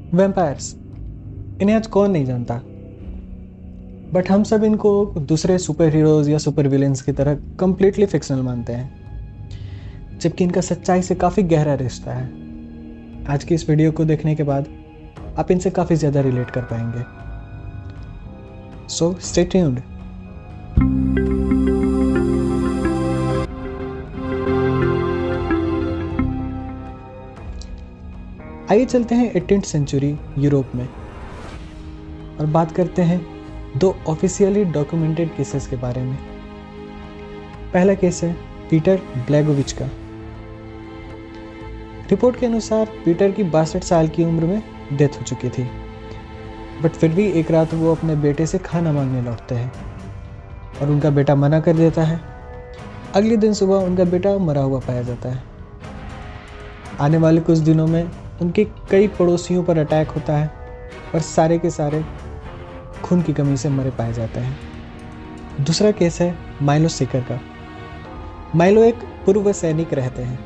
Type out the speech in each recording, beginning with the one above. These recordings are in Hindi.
वैम्पायर्स, इन्हें आज कौन नहीं जानता। बट हम सब इनको दूसरे सुपर हीरोज या सुपर विलेंस की तरह कंप्लीटली फिक्शनल मानते हैं, जबकि इनका सच्चाई से काफ़ी गहरा रिश्ता है। आज की इस वीडियो को देखने के बाद आप इनसे काफ़ी ज़्यादा रिलेट कर पाएंगे। So stay tuned. आइए चलते हैं 18th सेंचुरी यूरोप में और बात करते हैं दो ऑफिशियली डॉक्यूमेंटेड केसेस के बारे में। पहला केस है पीटर ब्लेगोविच का। रिपोर्ट के अनुसार पीटर की 62 साल की उम्र में डेथ हो चुकी थी, बट फिर भी एक रात वो अपने बेटे से खाना मांगने लौटते हैं और उनका बेटा मना कर देता है। अगले दिन सुबह उनका बेटा मरा हुआ पाया जाता है। आने वाले कुछ दिनों में उनके कई पड़ोसियों पर अटैक होता है और सारे के सारे खून की कमी से मरे पाए जाते हैं। दूसरा केस है माइलो सीकर का। माइलो एक पूर्व सैनिक रहते हैं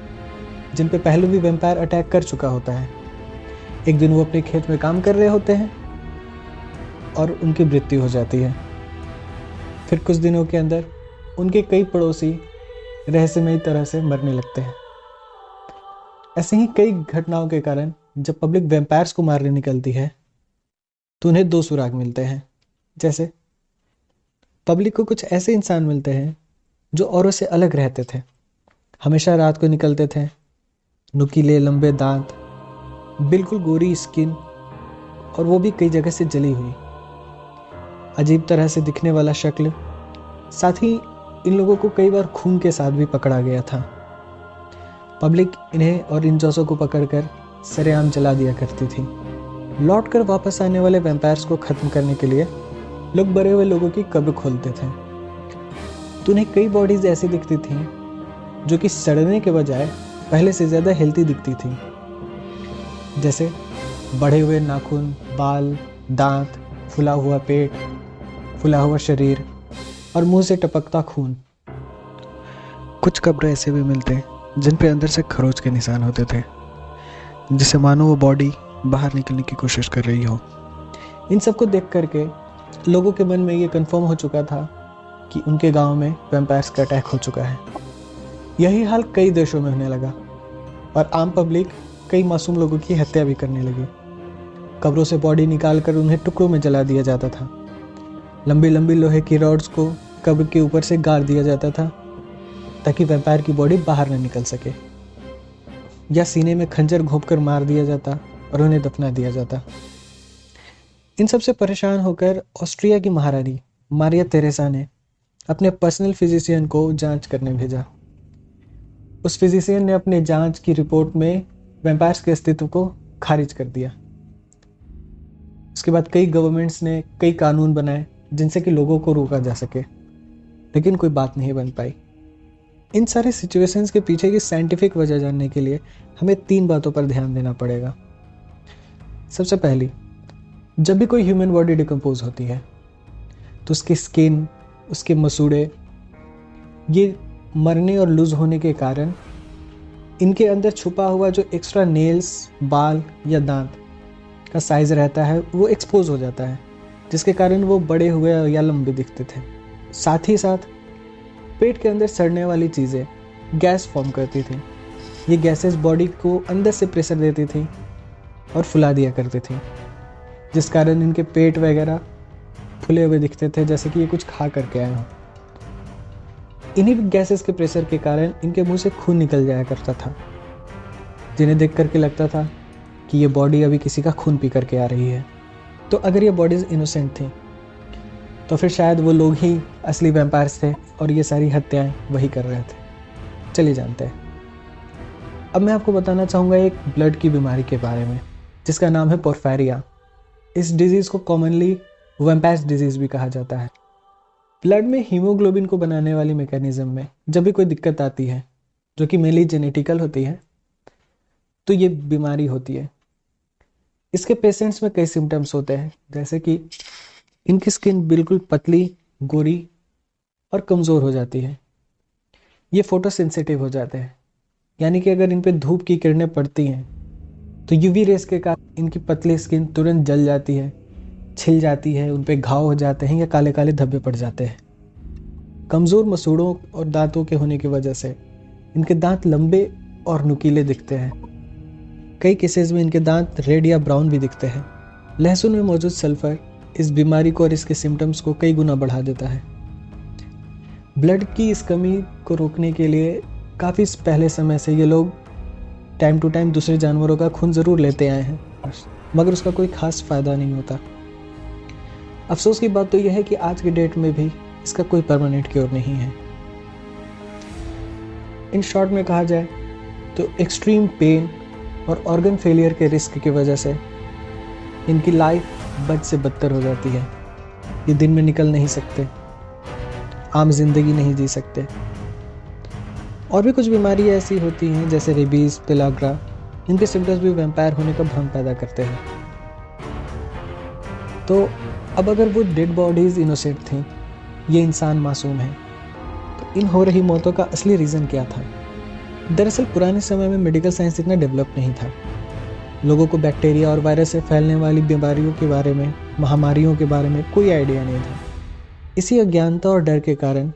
जिन पे पहले भी वैम्पायर अटैक कर चुका होता है। एक दिन वो अपने खेत में काम कर रहे होते हैं और उनकी मृत्यु हो जाती है। फिर कुछ दिनों के अंदर उनके कई पड़ोसी रहस्यमयी तरह से मरने लगते हैं। ऐसे ही कई घटनाओं के कारण जब पब्लिक वैम्पायर्स को मारने निकलती है तो उन्हें दो सुराग मिलते हैं। जैसे पब्लिक को कुछ ऐसे इंसान मिलते हैं जो औरों से अलग रहते थे, हमेशा रात को निकलते थे, नुकीले लंबे दांत, बिल्कुल गोरी स्किन और वो भी कई जगह से जली हुई, अजीब तरह से दिखने वाला शक्ल। साथ ही इन लोगों को कई बार खून के साथ भी पकड़ा गया था। पब्लिक इन्हें और इन जॉसों को पकड़कर सरेआम जला दिया करती थी। लौटकर वापस आने वाले वैम्पायर्स को खत्म करने के लिए लोग मरे हुए लोगों की कब्र खोलते थे, तो उन्हें कई बॉडीज ऐसी दिखती थी जो कि सड़ने के बजाय पहले से ज़्यादा हेल्थी दिखती थी। जैसे बढ़े हुए नाखून, बाल, दांत, फुला हुआ पेट, फुला हुआ शरीर और मुंह से टपकता खून। कुछ कब्र ऐसे भी मिलते हैं जिन पे अंदर से खरोच के निशान होते थे, जिसे मानो वो बॉडी बाहर निकलने की कोशिश कर रही हो। इन सबको देख करके लोगों के मन में ये कंफर्म हो चुका था कि उनके गांव में वैम्पायर्स का अटैक हो चुका है। यही हाल कई देशों में होने लगा और आम पब्लिक कई मासूम लोगों की हत्या भी करने लगी। कब्रों से बॉडी निकालकर उन्हें टुकड़ों में जला दिया जाता था। लंबी लंबी लोहे की रॉड्स को कब्र के ऊपर से गाड़ दिया जाता था ताकि वैम्पायर की बॉडी बाहर न निकल सके, या सीने में खंजर घोंपकर मार दिया जाता और उन्हें दफना दिया जाता। इन सब से परेशान होकर ऑस्ट्रिया की महारानी मारिया तेरेसा ने अपने पर्सनल फिजिशियन को जांच करने भेजा। उस फिजिशियन ने अपने जांच की रिपोर्ट में वैम्पायर्स के अस्तित्व को खारिज कर दिया। उसके बाद कई गवर्नमेंट्स ने कई कानून बनाए जिनसे कि लोगों को रोका जा सके, लेकिन कोई बात नहीं बन पाई। इन सारे सिचुएशंस के पीछे की साइंटिफिक वजह जानने के लिए हमें 3 बातों पर ध्यान देना पड़ेगा। सबसे पहली, जब भी कोई ह्यूमन बॉडी डिकम्पोज होती है तो उसकी स्किन, उसके मसूड़े, ये मरने और लूज होने के कारण इनके अंदर छुपा हुआ जो एक्स्ट्रा नेल्स, बाल या दांत का साइज रहता है वो एक्सपोज हो जाता है, जिसके कारण वो बड़े हुए या लंबे दिखते थे। साथ ही साथ पेट के अंदर सड़ने वाली चीज़ें गैस फॉर्म करती थी। ये गैसेस बॉडी को अंदर से प्रेशर देती थी और फुला दिया करती थी, जिस कारण इनके पेट वगैरह फुले हुए दिखते थे, जैसे कि ये कुछ खा करके आए हों। इन्हीं गैसेस के प्रेशर के कारण इनके मुंह से खून निकल जाया करता था, जिन्हें देख करके लगता था कि ये बॉडी अभी किसी का खून पी करके आ रही है। तो अगर ये बॉडीज इनोसेंट थी तो फिर शायद वो लोग ही असली वैम्पायर्स थे और ये सारी हत्याएं वही कर रहे थे। चलिए जानते हैं। अब मैं आपको बताना चाहूँगा एक ब्लड की बीमारी के बारे में जिसका नाम है पोर्फायरिया। इस डिजीज़ को कॉमनली वैम्पायर्स डिजीज़ भी कहा जाता है। ब्लड में हीमोग्लोबिन को बनाने वाली मैकेनिज्म में जब भी कोई दिक्कत आती है, जो कि मेनली जेनेटिकल होती है, तो ये बीमारी होती है। इसके पेशेंट्स में कई सिम्टम्स होते हैं, जैसे कि इनकी स्किन बिल्कुल पतली, गोरी और कमज़ोर हो जाती है। ये फोटो सेंसिटिव हो जाते हैं, यानी कि अगर इन पे धूप की किरणें पड़ती हैं तो यूवी रेस के कारण इनकी पतली स्किन तुरंत जल जाती है, छिल जाती है, उन पे घाव हो जाते हैं या काले काले धब्बे पड़ जाते हैं। कमज़ोर मसूड़ों और दांतों के होने की वजह से इनके दांत लंबे और नुकीले दिखते हैं। कई केसेस में इनके दांत रेड या ब्राउन भी दिखते हैं। लहसुन में मौजूद सल्फर इस बीमारी को और इसके सिम्टम्स को कई गुना बढ़ा देता है। ब्लड की इस कमी को रोकने के लिए काफ़ी पहले समय से ये लोग टाइम टू टाइम दूसरे जानवरों का खून ज़रूर लेते आए हैं, मगर उसका कोई ख़ास फ़ायदा नहीं होता। अफसोस की बात तो यह है कि आज के डेट में भी इसका कोई परमानेंट क्योर नहीं है। इन शॉर्ट में कहा जाए तो एक्सट्रीम पेन और ऑर्गन फेलियर के रिस्क की वजह से इनकी लाइफ बद से बदतर हो जाती है। ये दिन में निकल नहीं सकते, आम जिंदगी नहीं जी सकते। और भी कुछ बीमारियाँ ऐसी होती हैं जैसे रेबीज, पेलाग्रा, इनके सिम्टम्स भी वैम्पायर होने का भ्रम पैदा करते हैं। तो अब अगर वो डेड बॉडीज इनोसेंट थी, ये इंसान मासूम है, तो इन हो रही मौतों का असली रीज़न क्या था? दरअसल पुराने समय में मेडिकल साइंस इतना डेवलप नहीं था। लोगों को बैक्टीरिया और वायरस से फैलने वाली बीमारियों के बारे में, महामारियों के बारे में कोई आइडिया नहीं था। इसी अज्ञानता और डर के कारण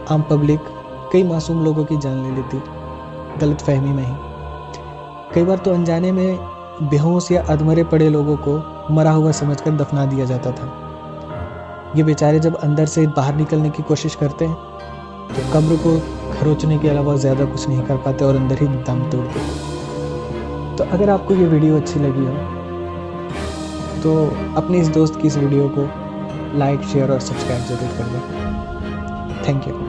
आम पब्लिक कई मासूम लोगों की जान ले लेती, गलतफहमी में ही। कई बार तो अनजाने में बेहोश या अधमरे पड़े लोगों को मरा हुआ समझकर दफना दिया जाता था। ये बेचारे जब अंदर से बाहर निकलने की कोशिश करते हैं तो कब्र को खरोचने के अलावा ज़्यादा कुछ नहीं कर पाते और अंदर ही दम तोड़ देते। तो अगर आपको ये वीडियो अच्छी लगी हो तो अपने इस दोस्त की इस वीडियो को लाइक, शेयर और सब्सक्राइब जरूर कर दें। Thank you.